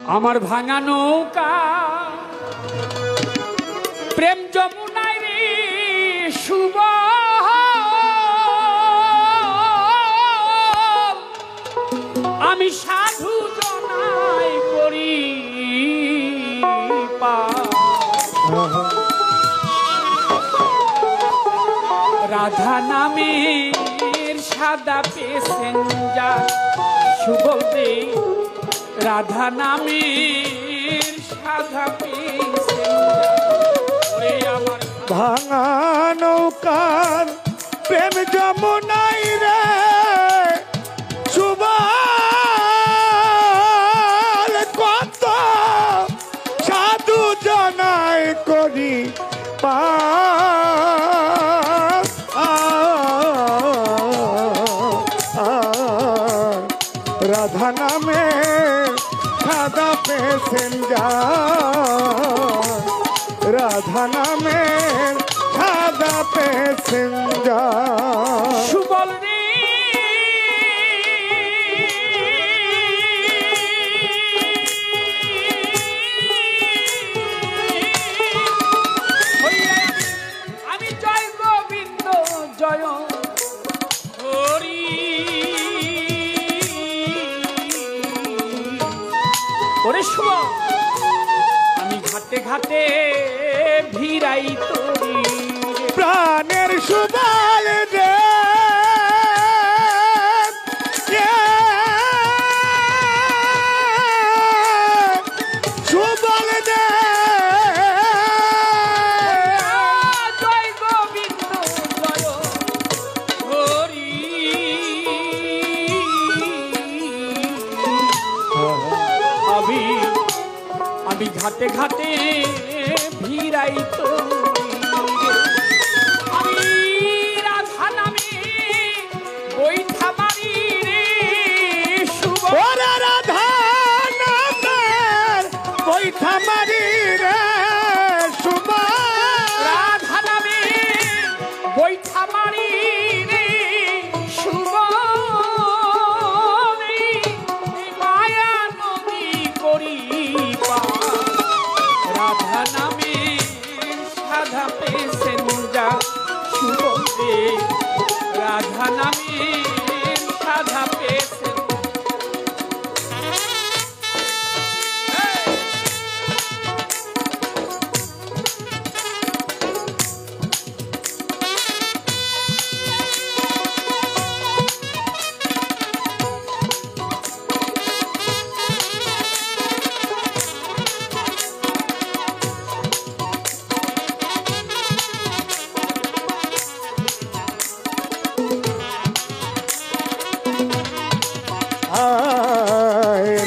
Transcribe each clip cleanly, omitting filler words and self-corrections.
আমার ভাঙা নৌকা প্রেম যমুনায় রে শুভ আমি সাধু জনাই করি রাধা নামের সাদা প্যাসেঞ্জার শুভল দে রাধা নামের সাদা প্যাসেঞ্জার ভাঙা নৌকার প্রেম যমুনাই রে সুবল কত সাধু জনাই করি রাধা নামে সাদা প্যাসেঞ্জার রাধা নামে সাদা প্যাসেঞ্জার সুবল আমি জয় গোবিন্দ জয় হরি ওরে শুভ আমি ঘাটে ঘাটে ভিড়াই তোরি প্রাণের সুবল রে সুবল রে জয় গোবিন্দ জয় হরি আমি ঘাটে ঘাটে ভিড়াই তো আমি রাধা নামে বৈঠা মারি রে শুভ রাধা নামের বৈঠা মারি রে শুভ রাধা নামে বৈঠা মারি রে শুভ মায়া নদী করি রাধা নামে সাধা প্যাসেঞ্জার শুভ দে রাধা নামে সাধা প্যাসেঞ্জার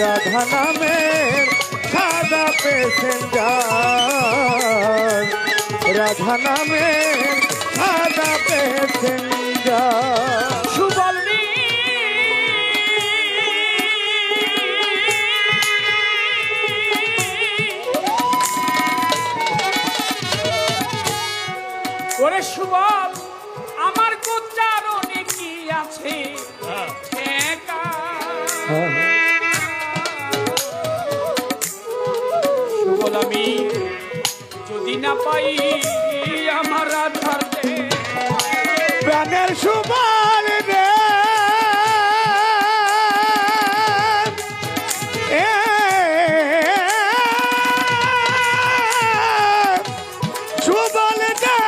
রাধা নামের সাদা প্যাসেঞ্জার রাধা নামের সাদা প্যাসেঞ্জার সুবল ওরে সুবল আমার গোচারণে কি আছে সুবল আমি যদি না পাই আমার রাধার প্রাণের সুবল রে সুবল রে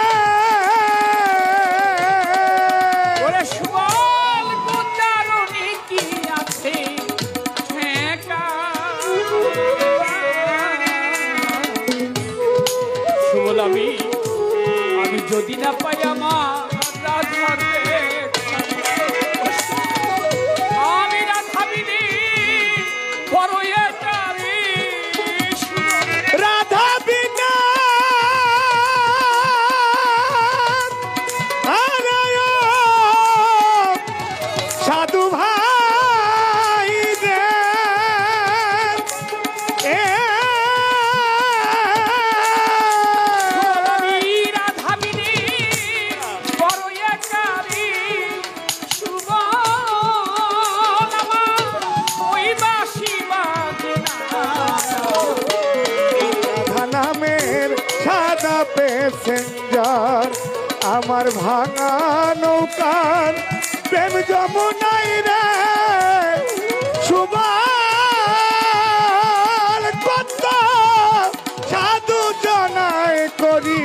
ওরে সুবল গোচারণে কি আছে সুবল আমি যদি না পাই আমার রাধার আমি রাধা বিনি বড় রাধা বিনা সাধু ভাই রে রাধা বিনি প্যাসেঞ্জার আমার ভাঙা নৌকার প্রেম যমুনাই রে সুবল কত সাধু জনায় করি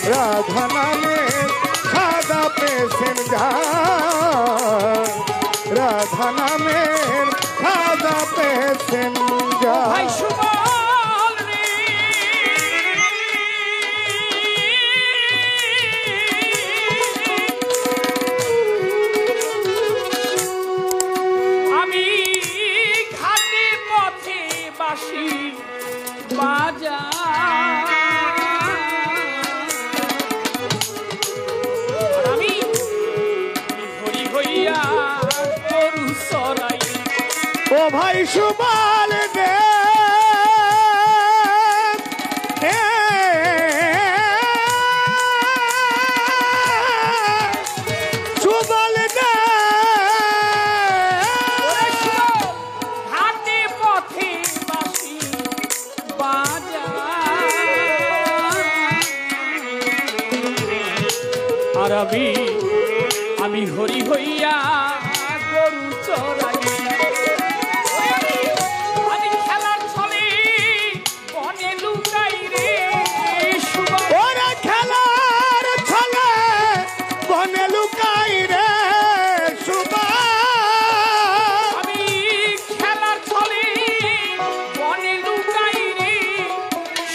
রাধা নামে সাদা প্যাসেঞ্জার রাধা নামের সাদা প্যাসেঞ্জার ভাই সুবল রে আমি ঘাটে পথে বাসি বাজা আমি হরি হইয়া গরু চরাই ও ভাই সুবল দে সুবল দে ঘাটে পথে বাসি বাজা আর আমি হরি হইয়া গরু চরাই আমি খেলার ছলে বনে লুকাই রে সুবল ওরা খেলার ছলে বনে লুকাই রে সুবল আমি খেলার ছলে বনে লুকাই রে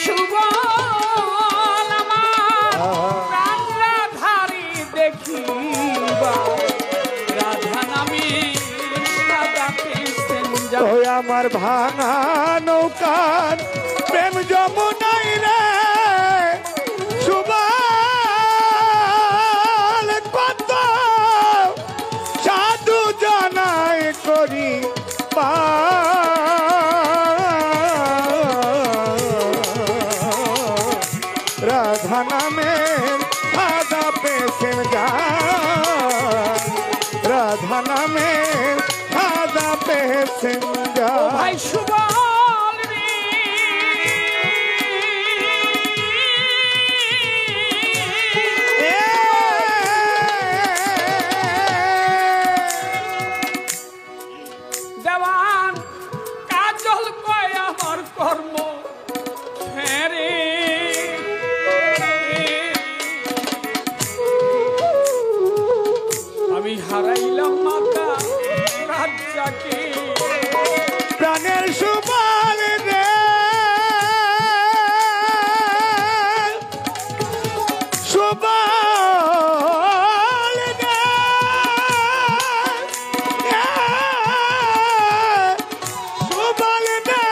সুবল আমার প্রাণ রাধারে দেখিবা রাধা নামে সাদা প্যাসেঞ্জার ওই আমার ভাঙা নৌকার প্রেম যমুনাই রে সুবল কত সাধু জানাই করি রাধা নামের সাদা প্যাসেঞ্জার রাধা নামের সাদা প্যাসেঞ্জার ভাই সুবল রে দেওয়ান কাজল কয় আমার কর্ম ফেরে আমি হারাইলাম মাতা রাজ্জাকে প্রাণের সুবল রে সুবল রে সুবল রে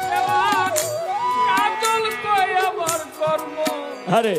দেওয়ান কাজল কয় আমার কর্ম আরে